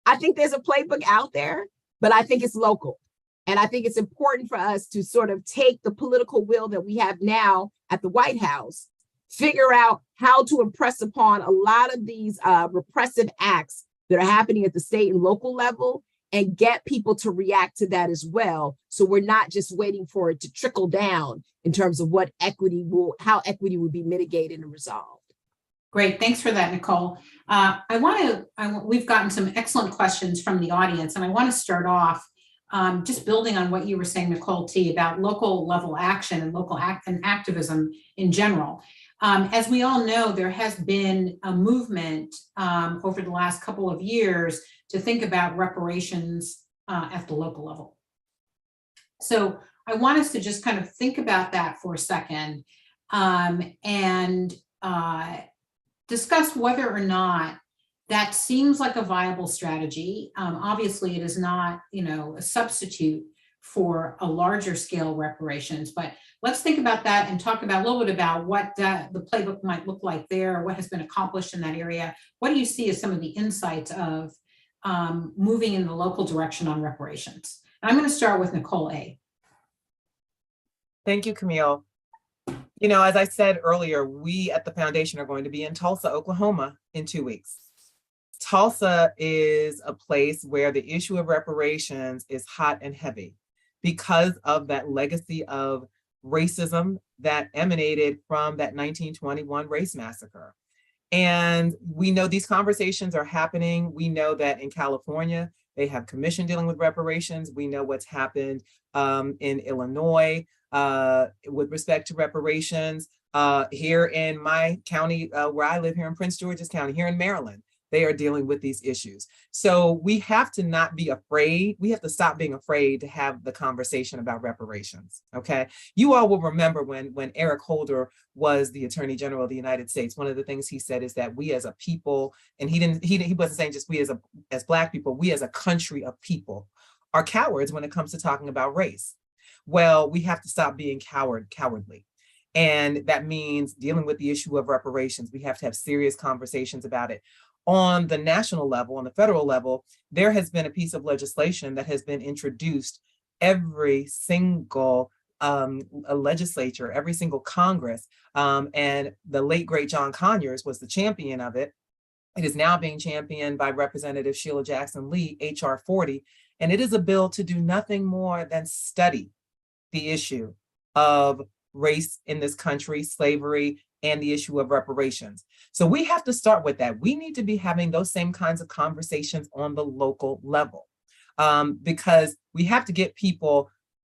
I think there's a playbook out there, but I think it's local. And I think it's important for us to sort of take the political will that we have now at the White House, figure out how to impress upon a lot of these repressive acts that are happening at the state and local level, and get people to react to that as well. So we're not just waiting for it to trickle down in terms of how equity will be mitigated and resolved. Great, thanks for that, Nicole. We've gotten some excellent questions from the audience, and I want to start off just building on what you were saying, Nicole T, about local level action and local activism in general. As we all know, there has been a movement over the last couple of years to think about reparations at the local level. So I want us to just kind of think about that for a second and discuss whether or not that seems like a viable strategy. Obviously, it is not, a substitute for a larger scale reparations, but let's think about that and talk about a little bit about what the playbook might look like there, what has been accomplished in that area. What do you see as some of the insights of moving in the local direction on reparations? And I'm going to start with Nicole A. Thank you, Camille. As I said earlier, we at the foundation are going to be in Tulsa, Oklahoma in 2 weeks. Tulsa is a place where the issue of reparations is hot and heavy because of that legacy of racism that emanated from that 1921 race massacre. And we know these conversations are happening. We know that in California, they have commission dealing with reparations. We know what's happened in Illinois with respect to reparations. Here in my county, where I live here in Prince George's County, here in Maryland, they are dealing with these issues. So we have to not be afraid. We have to stop being afraid to have the conversation about reparations, okay? You all will remember when Eric Holder was the Attorney General of the United States, one of the things he said is that we as a people, and he wasn't saying just we as Black people, we as a country of people are cowards when it comes to talking about race. Well, we have to stop being cowardly. And that means dealing with the issue of reparations. We have to have serious conversations about it. On the national level, on the federal level, there has been a piece of legislation that has been introduced every single legislature, every single Congress, and the late great John Conyers was the champion of it. It is now being championed by Representative Sheila Jackson Lee, HR 40, and it is a bill to do nothing more than study the issue of race in this country, slavery, and the issue of reparations. So we have to start with that. We need to be having those same kinds of conversations on the local level because we have to get people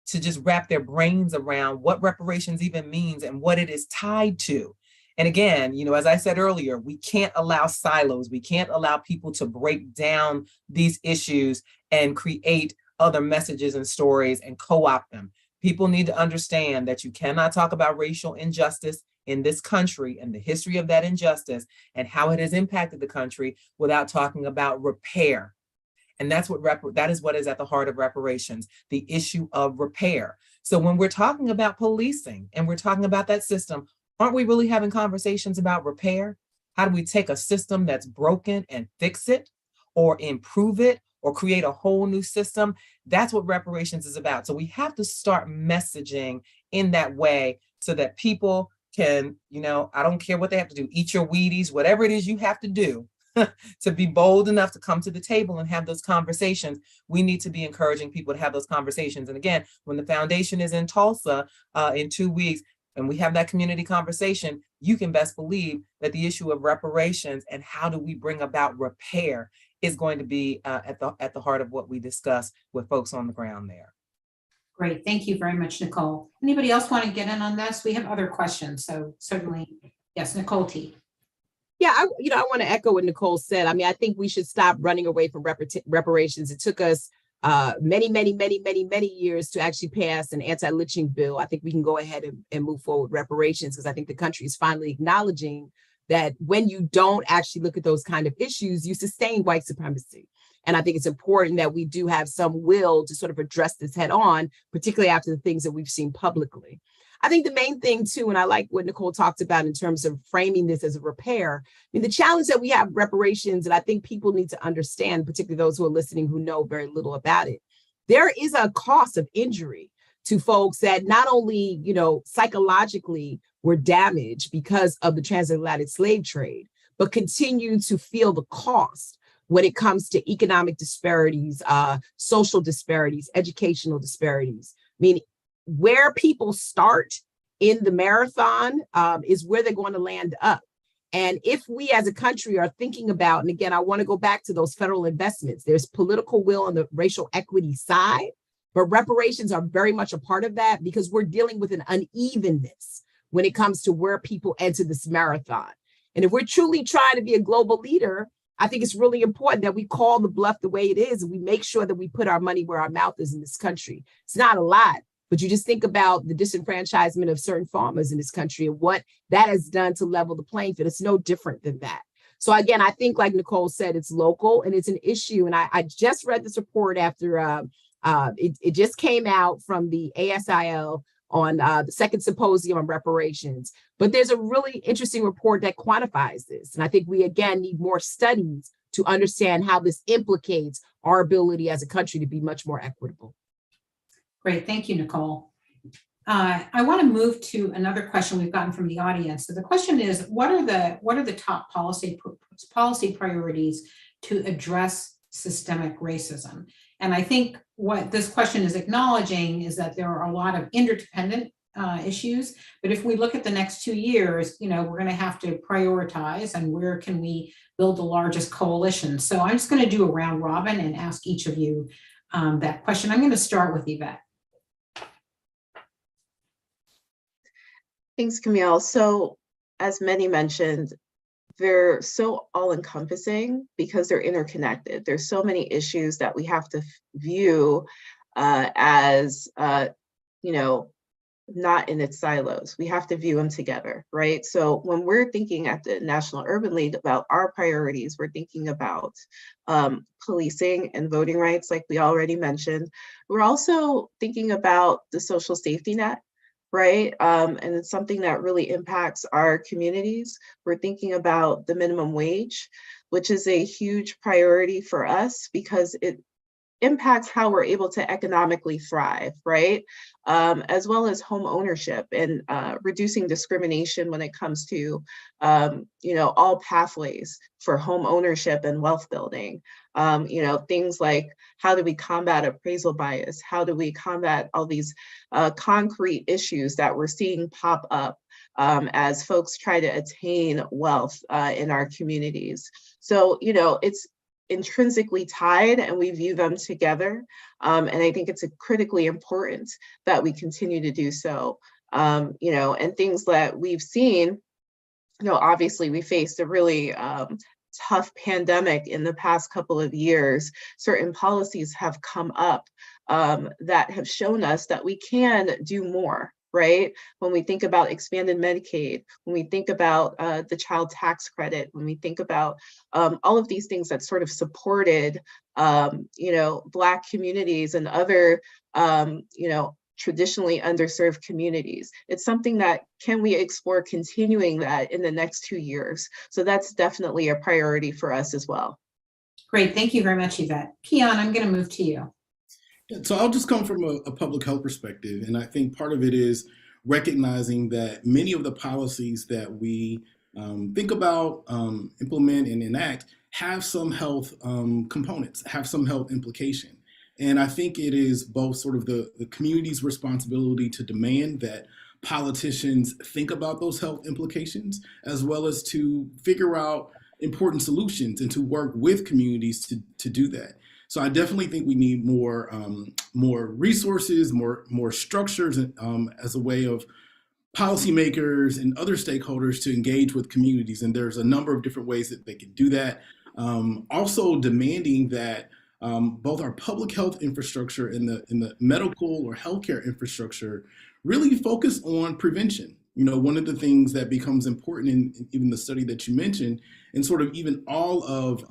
to just wrap their brains around what reparations even means and what it is tied to. And again, as I said earlier, we can't allow silos. We can't allow people to break down these issues and create other messages and stories and co-opt them. People need to understand that you cannot talk about racial injustice in this country and the history of that injustice and how it has impacted the country without talking about repair. And that is what is at the heart of reparations, the issue of repair. So when we're talking about policing and we're talking about that system, aren't we really having conversations about repair? How do we take a system that's broken and fix it or improve it or create a whole new system? That's what reparations is about. So we have to start messaging in that way so that people can, I don't care what they have to do, eat your Wheaties, whatever it is you have to do to be bold enough to come to the table and have those conversations. We need to be encouraging people to have those conversations. And again, when the foundation is in Tulsa in 2 weeks, and we have that community conversation, you can best believe that the issue of reparations and how do we bring about repair is going to be at the heart of what we discuss with folks on the ground there. Great, thank you very much, Nicole. Anybody else want to get in on this? We have other questions, so certainly, yes, Nicole T. Yeah, I want to echo what Nicole said. I think we should stop running away from reparations. It took us many years to actually pass an anti-lynching bill. I think we can go ahead and move forward with reparations because I think the country is finally acknowledging that when you don't actually look at those kind of issues, you sustain white supremacy. And I think it's important that we do have some will to sort of address this head on, particularly after the things that we've seen publicly. I think the main thing too, and I like what Nicole talked about in terms of framing this as a repair. The challenge that we have reparations, and I think people need to understand, particularly those who are listening who know very little about it, there is a cost of injury to folks that not only, psychologically were damaged because of the transatlantic slave trade, but continue to feel the cost when it comes to economic disparities, social disparities, educational disparities. I mean, where people start in the marathon is where they're going to land up. And if we as a country are thinking about, and again, I want to go back to those federal investments, there's political will on the racial equity side, but reparations are very much a part of that because we're dealing with an unevenness when it comes to where people enter this marathon. And if we're truly trying to be a global leader, I think it's really important that we call the bluff the way it is and we make sure that we put our money where our mouth is in this country. It's not a lot, but you just think about the disenfranchisement of certain farmers in this country and what that has done to level the playing field. It's no different than that. So again, I think like Nicole said, it's local and it's an issue. And I just read this report after it just came out from the ASIL on the second symposium on reparations. But there's a really interesting report that quantifies this. And I think we, again, need more studies to understand how this implicates our ability as a country to be much more equitable. Great, thank you, Nicole. I want to move to another question we've gotten from the audience. So the question is, what are the top policy priorities to address systemic racism? And I think what this question is acknowledging is that there are a lot of interdependent issues, but if we look at the next 2 years, we're going to have to prioritize and where can we build the largest coalition. So I'm just going to do a round robin and ask each of you that question. I'm going to start with Yvette. Thanks, Camille. So as many mentioned, they're so all-encompassing because they're interconnected. There's so many issues that we have to view as, not in its silos. We have to view them together, right? So when we're thinking at the National Urban League about our priorities, we're thinking about policing and voting rights, like we already mentioned. We're also thinking about the social safety net, right? And it's something that really impacts our communities. We're thinking about the minimum wage, which is a huge priority for us because it impacts how we're able to economically thrive, right? As well as home ownership and reducing discrimination when it comes to, all pathways for home ownership and wealth building. Things like how do we combat appraisal bias? How do we combat all these concrete issues that we're seeing pop up as folks try to attain wealth in our communities? So, it's intrinsically tied and we view them together. And I think it's critically important that we continue to do so. And things that we've seen, obviously we faced a really tough pandemic in the past couple of years. Certain policies have come up that have shown us that we can do more, right? When we think about expanded Medicaid, when we think about the child tax credit, when we think about all of these things that sort of supported, Black communities and other, traditionally underserved communities. It's something that can we explore continuing that in the next 2 years? So that's definitely a priority for us as well. Great, thank you very much, Yvette. Keon, I'm going to move to you. So I'll just come from a public health perspective. And I think part of it is recognizing that many of the policies that we think about, implement and enact have some health components, have some health implication. And I think it is both sort of the community's responsibility to demand that politicians think about those health implications, as well as to figure out important solutions and to work with communities to do that. So I definitely think we need more resources, more structures as a way of policymakers and other stakeholders to engage with communities. And there's a number of different ways that they can do that. Also demanding that both our public health infrastructure and the medical or healthcare infrastructure really focus on prevention. One of the things that becomes important in even the study that you mentioned, and sort of even all of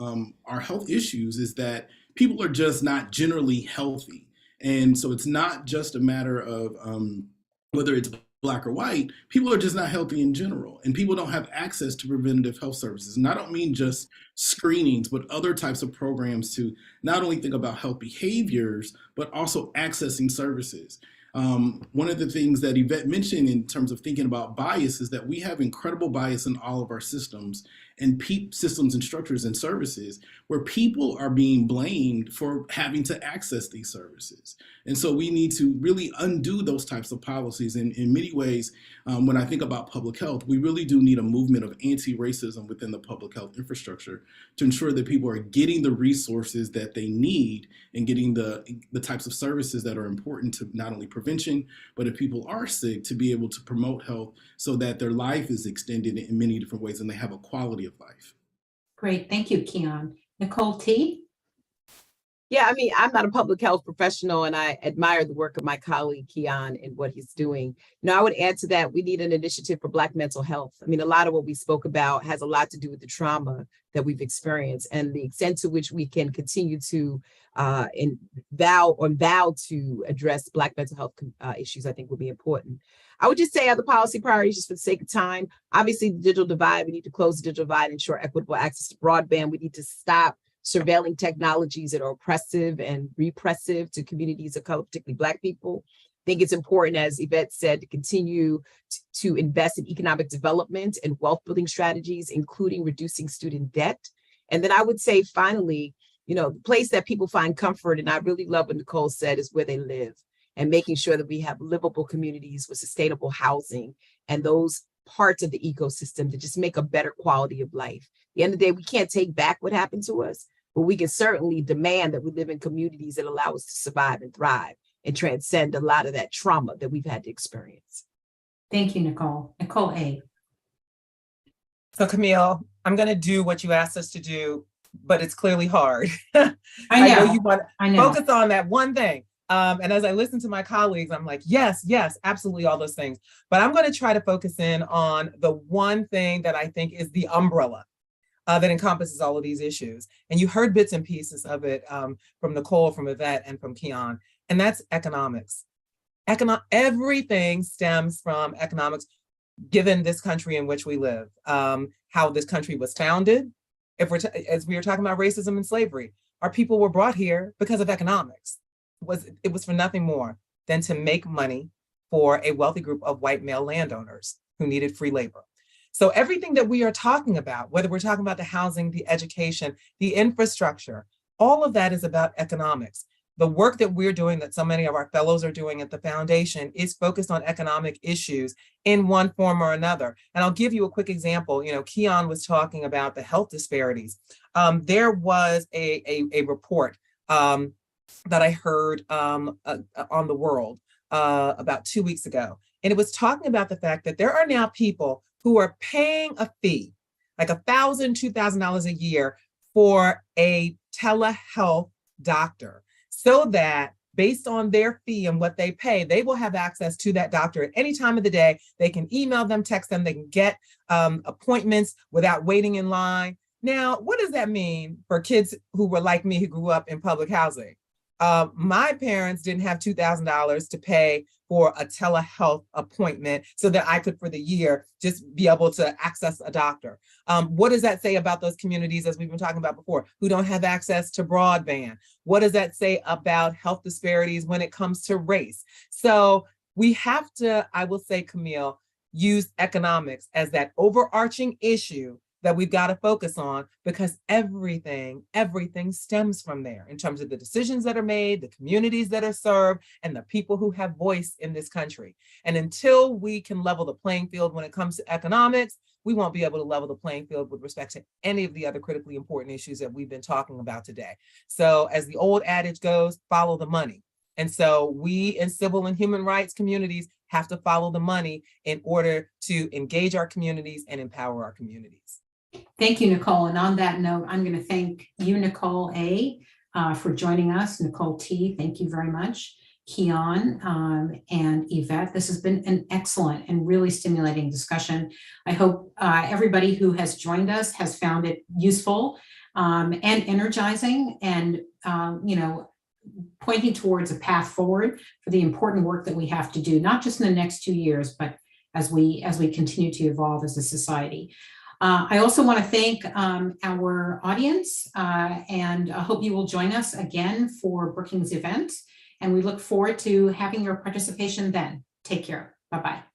our health issues, is that people are just not generally healthy. And so it's not just a matter of whether it's Black or white, people are just not healthy in general, and people don't have access to preventative health services. And I don't mean just screenings, but other types of programs to not only think about health behaviors, but also accessing services. One of the things that Yvette mentioned in terms of thinking about bias is that we have incredible bias in all of our systems and systems and structures and services where people are being blamed for having to access these services. And so we need to really undo those types of policies. And in many ways, when I think about public health, we really do need a movement of anti-racism within the public health infrastructure to ensure that people are getting the resources that they need and getting the types of services that are important to not only prevention, but if people are sick, to be able to promote health so that their life is extended in many different ways and they have a quality of life. Great, thank you, Keon. Nicole T. Yeah, I mean, I'm not a public health professional, and I admire the work of my colleague Keon and what he's doing. I would add to that, we need an initiative for Black mental health. I mean, a lot of what we spoke about has a lot to do with the trauma that we've experienced, and the extent to which we can continue to vow to address Black mental health issues, I think will be important. I would just say other policy priorities, just for the sake of time. Obviously, the digital divide, we need to close the digital divide, ensure equitable access to broadband. We need to stop surveilling technologies that are oppressive and repressive to communities of color, particularly Black people. I think it's important, as Yvette said, to continue to invest in economic development and wealth building strategies, including reducing student debt. And then I would say, finally, the place that people find comfort, and I really love what Nicole said, is where they live, and making sure that we have livable communities with sustainable housing and those parts of the ecosystem to just make a better quality of life. At the end of the day, we can't take back what happened to us, but we can certainly demand that we live in communities that allow us to survive and thrive and transcend a lot of that trauma that we've had to experience. Thank you, Nicole. Nicole A. So Camille, I'm going to do what you asked us to do, but it's clearly hard. I know you want I to know. focus on that one thing. And as I listen to my colleagues, I'm like, yes, absolutely, all those things. But I'm going to try to focus in on the one thing that I think is the umbrella that encompasses all of these issues. And you heard bits and pieces of it from Nicole, from Yvette, and from Keon, and that's economics. Everything stems from economics, given this country in which we live, how this country was founded. As we were talking about racism and slavery, our people were brought here because of economics. It was for nothing more than to make money for a wealthy group of white male landowners who needed free labor. So everything that we are talking about, whether we're talking about the housing, the education, the infrastructure, all of that is about economics. The work that we're doing, that so many of our fellows are doing at the foundation, is focused on economic issues in one form or another. And I'll give you a quick example. Keon was talking about the health disparities. There was a report that I heard on The World about 2 weeks ago. And it was talking about the fact that there are now people who are paying a fee, like $1,000, $2,000 a year for a telehealth doctor, so that based on their fee and what they pay, they will have access to that doctor at any time of the day. They can email them, text them, they can get appointments without waiting in line. Now, what does that mean for kids who were like me, who grew up in public housing? My parents didn't have $2,000 to pay for a telehealth appointment so that I could, for the year, just be able to access a doctor. What does that say about those communities, as we've been talking about before, who don't have access to broadband? What does that say about health disparities when it comes to race? So we have to, I will say, Camille, use economics as that overarching issue that we've got to focus on, because everything stems from there in terms of the decisions that are made, the communities that are served, and the people who have voice in this country. And until we can level the playing field when it comes to economics, we won't be able to level the playing field with respect to any of the other critically important issues that we've been talking about today. So as the old adage goes, follow the money. And so we in civil and human rights communities have to follow the money in order to engage our communities and empower our communities. Thank you, Nicole. And on that note, I'm going to thank you, Nicole A., for joining us. Nicole T., thank you very much. Keon and Yvette, this has been an excellent and really stimulating discussion. I hope everybody who has joined us has found it useful and energizing, and pointing towards a path forward for the important work that we have to do, not just in the next 2 years, but as we continue to evolve as a society. I also want to thank our audience and I hope you will join us again for Brookings event. And we look forward to having your participation then. Take care. Bye-bye.